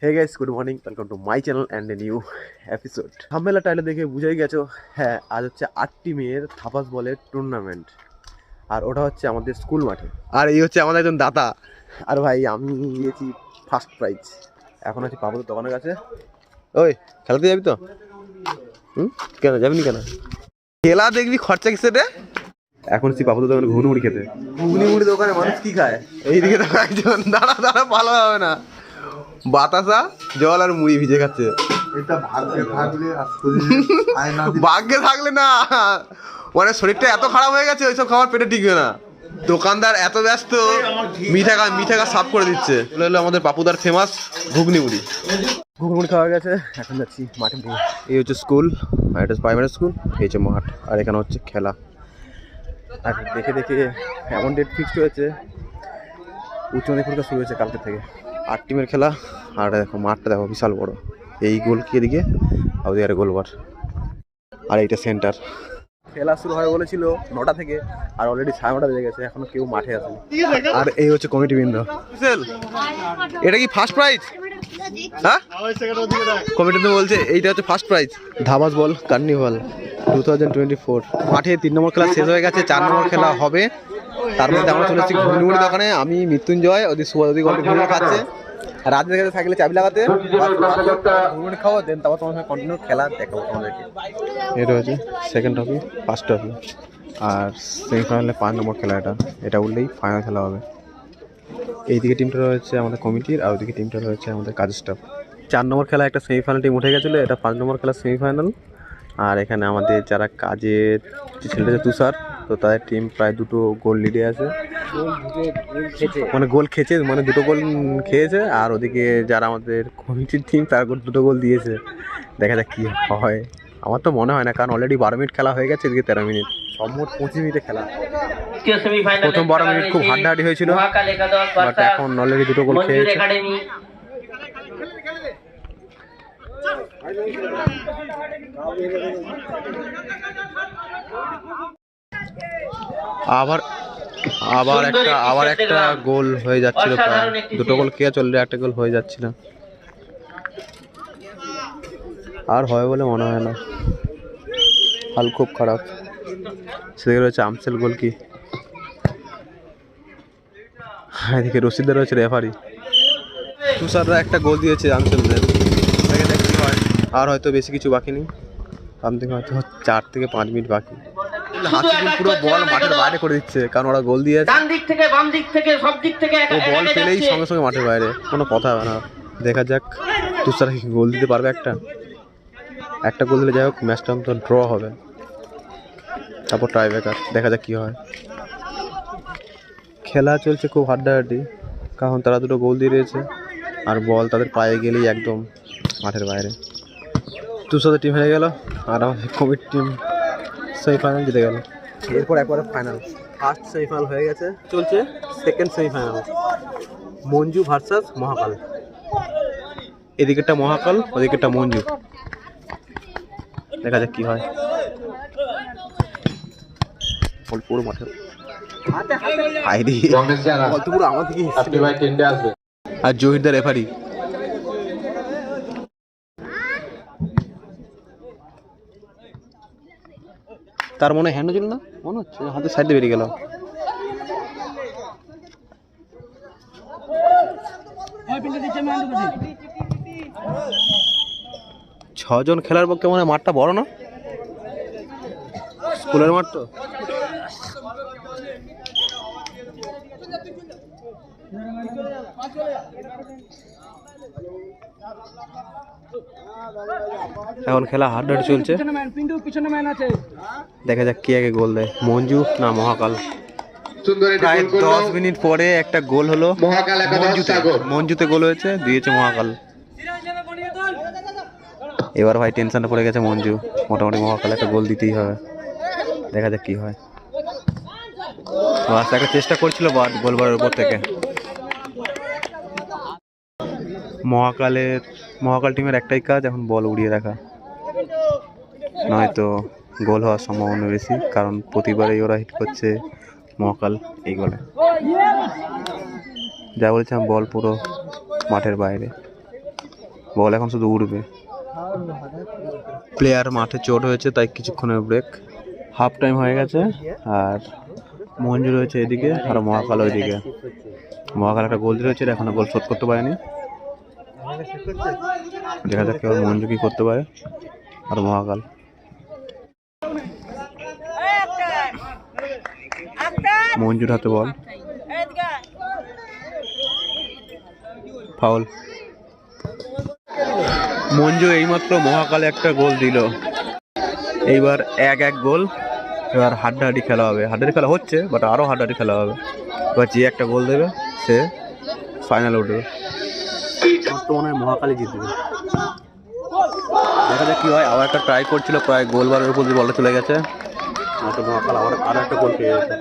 Hey guys, good morning, welcome to my channel and a new episode. Thumbnail title দেখে বুঝেই গেছো, হ্যাঁ আজ হচ্ছে 8টি মেয়ের থাপাস বলের টুর্নামেন্ট। আর ওটা হচ্ছে আমাদের স্কুল মাঠে। আর এই হচ্ছে আমাদের একজন দাতা। আর ভাই আমি দিয়েছি ফার্স্ট প্রাইজ। এখন আছি পাবুর দোকানের কাছে। ওই খেলাতে যাবি তো? কেন যাবি নি কেন? খেলা দেখবি, খরচা কিসে রে? এখন আছি পাবুর দোকানে ঘুগনি মুড়ি খেতে। ঘুগনি মুড়ি দোকানে মানুষ কি খায়? এইদিকে তো একজন দাঁড়া দাঁড়া, ভালো হবে না, বাতাসা জল আর মুড়ি ভিজে খাচ্ছে। এটা ভাগ্যে থাকলে আর ভাগ্যে থাকলে না, মানে শরীরটা এত খারাপ হয়ে গেছে, ওইসব খাবার পেটে টিকবে না। দোকানদার এত ব্যস্ত, মিঠা সাফ করে দিচ্ছে। চলে এলো আমাদের পাপুদার ফেমাস ঘুগনি মুড়ি। ঘুগনি মুড়ি খাওয়া গেছে, এখন যাচ্ছি মাঠে। এই হচ্ছে স্কুল, এটা প্রাইমারি স্কুল। এই হচ্ছে মাঠ, আর এখানে হচ্ছে খেলা। আর দেখে দেখে এমন ডেট ফিক্সড হয়েছে, উচ্চ মাধ্যমিক পরীক্ষা শুরু হয়েছে কালকে থেকে। 8 টিমের খেলা। আর দেখো মাঠটা দেখো বিশাল বড়। এই গোল কি এদিকে, আর ওদিকে গোলবার। আর এইটা সেন্টার। খেলা শুরু হয় বলেছিল 9টা থেকে, আর অলরেডি 9:30 বেজে গেছে, এখনো কেউ মাঠে আসেনি। আর এই হচ্ছে কমিটি বৃন্দ। এটা কি ফার্স্ট প্রাইজ? হ্যাঁ, কমিটি তো বলছে এইটা হচ্ছে ফার্স্ট প্রাইজ। ধাবাস বল কার্নিভাল 2024 মাঠে 3 নম্বর খেলা শেষ হয়ে গেছে, 4 নম্বর খেলা হবে। তার মধ্যে আমরা চলে এসেছি ঘুগনি মুড়ি দোকানে। আমি মৃত্যুঞ্জয়, ওদের সুবাদ, ওদের গল্প ঘুগনি খাচ্ছে। রাতে দেখে সাইকেলে চাবি লাগাতে ঘুগনি খাওয়া, দেন তারপর তোমার সঙ্গে কন্টিনিউ খেলা দেখাবো তোমাদেরকে। এটা হচ্ছে সেকেন্ড ট্রফি, ফার্স্ট ট্রফি। আর সেমিফাইনালে 5 নম্বর খেলা। এটা উঠলেই ফাইনাল খেলা হবে। এইদিকে টিমটা রয়েছে আমাদের কমিটির, আর ওইদিকে টিমটা রয়েছে আমাদের কাজের স্টাফ। 4 নম্বর খেলা একটা সেমিফাইনাল টিম উঠে গেছিলো, এটা 5 নম্বর খেলা সেমিফাইনাল। আর এখানে আমাদের যারা কাজের ছেলেটা যে তুষার, তো তাদের টিম প্রায় 2টো গোল লিডে আছে। মানে গোল খেয়েছে, মানে 2টো গোল খেয়েছে। আর ওদিকে যারা আমাদের কমিটির টিম, তার 2টো গোল দিয়েছে। দেখা যাক কী হয়। আমার তো মনে হয় না, কারণ অলরেডি 12 মিনিট খেলা হয়ে গেছে, এদিকে 13 মিনিট, সব মোট 25 মিনিটে খেলা। প্রথম 12 মিনিট খুব হাড্ডাহাড্ডি হয়েছিল, বাট এখন অলরেডি 2টো গোল খেয়েছে। আবার একটা গোল হয়ে যাচ্ছিল, প্রায় 2টো গোল খেয়ে চললে একটা গোল হয়ে যাচ্ছিল। আর হয় বলে মনে হয় না, হাল খুব খারাপ। সেদিকে রয়েছে আমসেল গোল কি, এদিকে রশিদা রয়েছে রেফারি। তুষাররা একটা গোল দিয়েছে আমসেলদের। আর হয়তো বেশি কিছু বাকি নেই, সামথিং হয়তো 4 থেকে 5 মিনিট বাকি। হাসিবুল পুরো বল মাঠের বাইরে করে দিচ্ছে, কারণ ওরা গোল দিয়েছে। ডান দিক থেকে বাম দিক থেকে সব দিক থেকে ও বল পেলেই সঙ্গে সঙ্গে মাঠের বাইরে, কোনো কথা হবে না। দেখা যাক তুষার কি গোল দিতে পারবে। একটা গোল দিলে যাই হোক, ম্যাচটা তো ড্র হবে, তারপর টাই ব্রেকার। দেখা যাক কি হয়। খেলা চলছে খুব হাড্ডাহাড্ডি, কারণ তারা 2টো গোল দিয়ে রয়েছে, আর বল তাদের পায়ে গেলেই একদম মাঠের বাইরে। তুষারের টিম হয়ে গেল, আর আমাদের কমিটির টিম সেমিফাইনাল জিতে গেল। এরপর একবারে ফাইনাল। ফার্স্ট সেমিফাইনাল হয়ে গেছে, চলছে সেকেন্ড সেমিফাইনাল, মঞ্জু ভার্সাস মহাকাল। এদিকেরটা মহাকাল, ওদিকেরটা মঞ্জু। দেখা যাক কি হয়। পুরো মাঠে আর জহিরদার রেফারি। তার মনে হ্যান্ড ছিল না, মনে হচ্ছে হাতের সাইডে বেরিয়ে গেল। ছজন খেলার পক্ষে মনে হয় মাঠটা বড় না, স্কুলের মাঠ তো। এখন খেলা হাড্ডাহাড্ডি চলছে, দেখা যাক কে আগে গোল দেয়, মঞ্জু না মহাকাল। প্রায় 10 মিনিট পরে একটা গোল হলো, মঞ্জুতে গোল হয়েছে, দিয়েছে মহাকাল। এবার ভাই টেনশনে পড়ে গেছে মঞ্জু, মোটামুটি মহাকাল একটা গোল দিতেই হবে। দেখা যাক কি হয়। একটা চেষ্টা করছিল বাট গোলবারের উপর থেকে। মহাকাল টিমের একটাই কাজ, এখন বল উড়িয়ে রাখা, নয়তো গোল হওয়ার সম্ভাবনা বেশি, কারণ প্রতিবারই ওরা হিট করছে মহাকাল এই গোলে। যা বলছিলাম, বল পুরো মাঠের বাইরে। বল এখন শুধু উড়বে। প্লেয়ার মাঠে চোট হয়েছে, তাই কিছুক্ষণের ব্রেক। হাফ টাইম হয়ে গেছে, আর মঞ্জু রয়েছে এদিকে আর মহাকাল ওইদিকে। মহাকাল একটা গোল রয়েছে, এখনো গোল শোধ করতে পারেনি। দেখা যাক কেবল মঞ্জু কি করতে পারে আর মহাকাল। মঞ্জুর হাতে বল, ফাউল। মঞ্জু এইমাত্র মহাকালে একটা গোল দিল। এইবার 1-1 গোল। এবার হাড্ডাহাড্ডি খেলা হবে, হাড্ডাহাড্ডি খেলা হচ্ছে, বাট আরও হাড্ডাহাড্ডি খেলা হবে। এবার যে একটা গোল দেবে সে ফাইনালে উঠবে। তো মনে হয় মহাকালই জিতবে। দেখা যাক কি হয়। আবার একটা ট্রাই করছিল, প্রায় গোলবারের উপর দিয়ে বলটা চলে গেছে। মহাকাল আরও একটা গোল পেয়ে গেছে।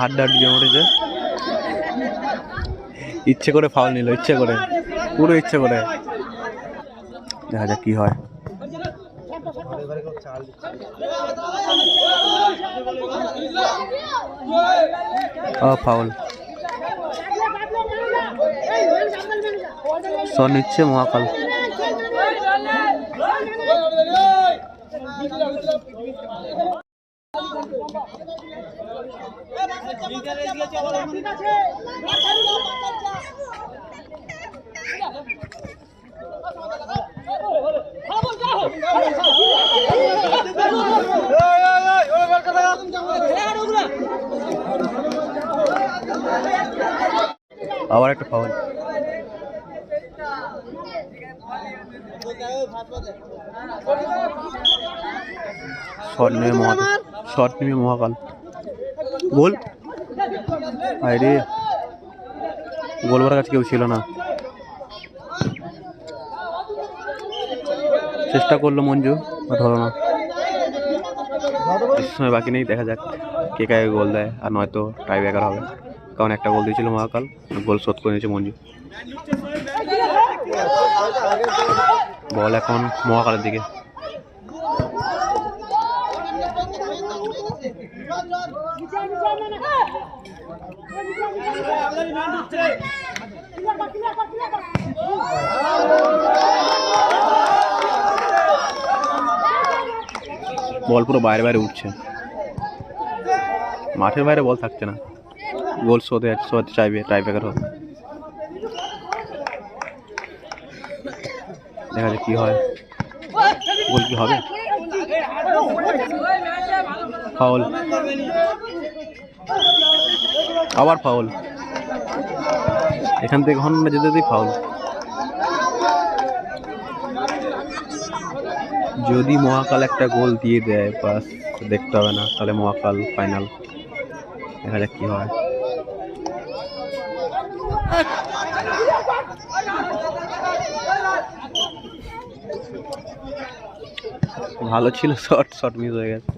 হাড্ডাহাড্ডি জমে উঠেছে। ইচ্ছে করে ফাউল নিল, ইচ্ছে করে, পুরো ইচ্ছে করে। দেখা যাক কি হয়। ফাউল শট নিচ্ছে মহাকাল। আবার একটা ফাউল। শট নেমে মহাকাল গোল। আরে গোল করার কাছে কেউ ছিল না। চেষ্টা করলো মঞ্জু, বাট হলো না। সময় বাকি নেই, দেখা যাক কে কাকে গোল দেয়, আর নয়তো টাই ব্রেকার হবে। কারণ একটা গোল দিয়েছিল মহাকাল, গোল শোধ করে নিয়েছে মঞ্জু। বল এখন মহাকালের দিকে। বল পুরো বাইরে বাইরে উঠছে, মাঠের বাইরে বল থাকছে না। গোল শোধে চাইবে, টাই ব্রেকার হবে। দেখা যাক কি হয়, গোল কি হবে। ফাউল, আবার ফাউল। এখান থেকে ঘন্টা যেতে ফাউল। যদি মহাকাল একটা গোল দিয়ে দেয়, বাস দেখতে হবে না, তাহলে মহাকাল ফাইনাল। দেখা যাক কি হয়। ভালো ছিল, শট মিস হয়ে গেছে।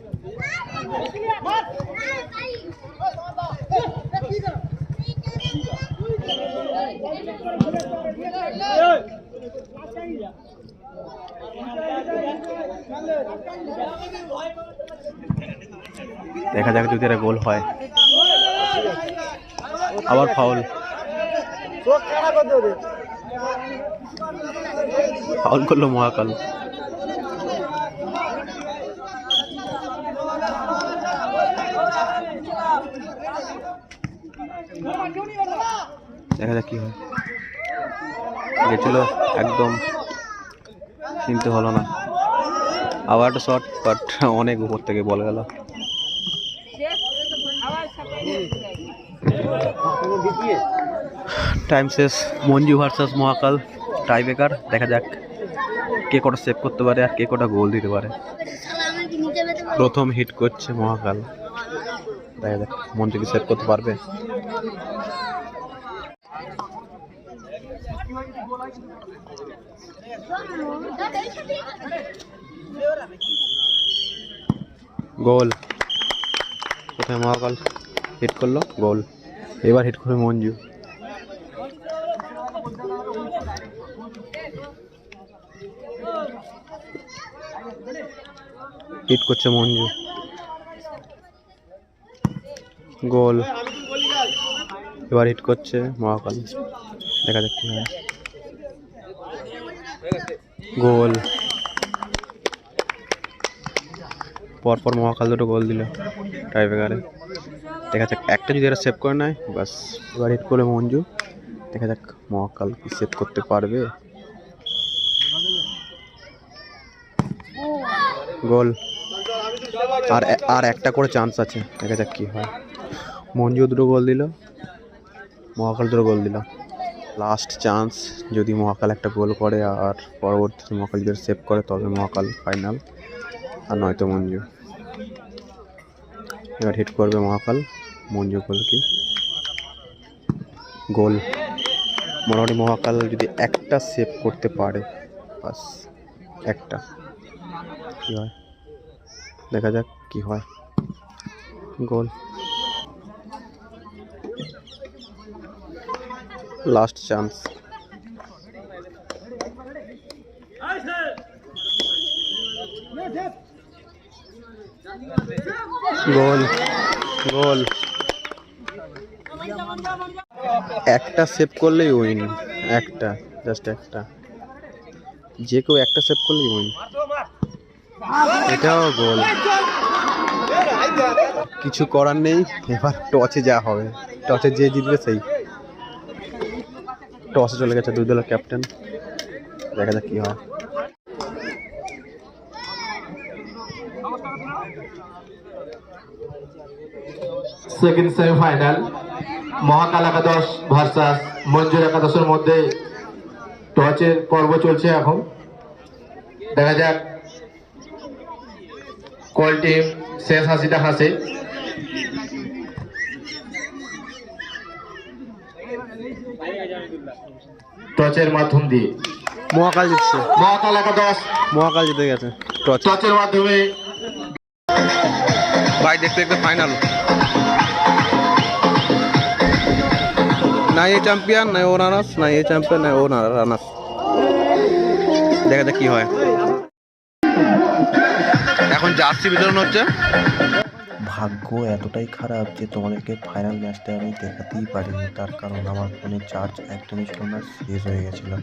দেখা যাক যদি এরা গোল হয়। আবার ফাউল, ফাউল করলো মহাকাল। দেখা যাক কি হয়। গেছিল একদম, কিন্তু হলো না। আবার একটা শট, বাট অনেক উপর থেকে বল গেল। টাইম শেষ। মঞ্জু ভার্সেস মহাকাল, টাই ব্রেকার। দেখা যাক কে কটা সেভ করতে পারে আর কে কটা গোল দিতে পারে। প্রথম হিট করছে মহাকাল, দেখা যাক মঞ্জু কি সেভ করতে পারবে। গোল। কোথায় মহাকাল হিট করলো, গোল। এবার হিট করবে মঞ্জু। হিট করছে মঞ্জু, গোল। এবার হিট করছে মহাকাল, দেখা যাক কি হয়। গোল। পরপর মহাকাল দুটো গোল দিল টাই ব্রেকারে। দেখা যাক একটা যদি এরা সেভ করে নেয় বাস, এবার হিট করলে মঞ্জু। দেখা যাক মহাকাল কি সেভ করতে পারবে। গোল। আর একটা করে চান্স আছে, দেখা যাক কি হয়। মঞ্জু দুটো গোল দিল, মহাকাল দুটো গোল দিল। লাস্ট চান্স, যদি মহাকাল একটা গোল করে আর পরবর্তীতে মহাকাল যদি সেভ করে তবে মহাকাল ফাইনাল, আর নয়তো মঞ্জু। এবার হিট করবে মহাকাল, মঞ্জু গোল কি গোল। মোটামুটি মহাকাল যদি একটা সেভ করতে পারে বাস, একটা, কি হয় দেখা যাক কি হয়। Goal. Last chance. Goal. Goal. একটা সেভ করলেই উইন, একটা, জাস্ট একটা, যে কেউ একটা সেভ করলেই উইন। এটাও গোল। কিছু করার নেই, এবার টসে যা হবে, টসে যে জিতবে সেই। টসে চলে গেছে দুই দলের ক্যাপ্টেন, দেখা যাক কি হয়। সেকেন্ড সেমিফাইনাল মহাকাল একাদশ ভার্সাস মঞ্জুর একাদশের মধ্যে টসের পর্ব চলছে এখন। দেখা যাক কোন টিম শেষ হাসিটা হাসে। টসের মাধ্যম দিয়ে মহাকাল জিতছে, মহাকাল একাদশ মহাকাল জিতে গেছে টস। টসের মাধ্যমে। ভাই দেখতে দেখতে ফাইনাল, না এ চ্যাম্পিয়ন না ও রানার্স, না এ চ্যাম্পিয়ন না ও রানার্স। দেখা যাক কি হয়। এখন জার্সি বিতরণ হচ্ছে। ভাগ্য এতটাই খারাপ যে তোমাদেরকে ফাইনাল ম্যাচটা আমি দেখাতেই পারিনি, তার কারণ আমার ফোনে চার্জ একদমই ছিল না, শেষ হয়ে গেছিলো।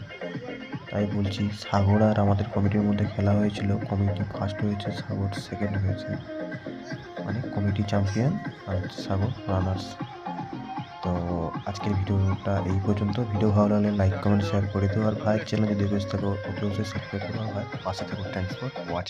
তাই বলছি, সাগর আর আমাদের কমিটির মধ্যে খেলা হয়েছিল, কমিটি ফার্স্ট হয়েছে, সাগর সেকেন্ড হয়েছে, মানে কমিটি চ্যাম্পিয়ন আর সাগর রানার্স। তো আজকের ভিডিওটা এই পর্যন্ত। ভিডিও ভালো লাগলে লাইক কমেন্ট শেয়ার করে দিও, আর ভাইয়ের চ্যানেল যদি বেশ থাকো অবশ্যই সাবস্ক্রাইব করো, ভাই পাশে থাকো। Thanks for watching.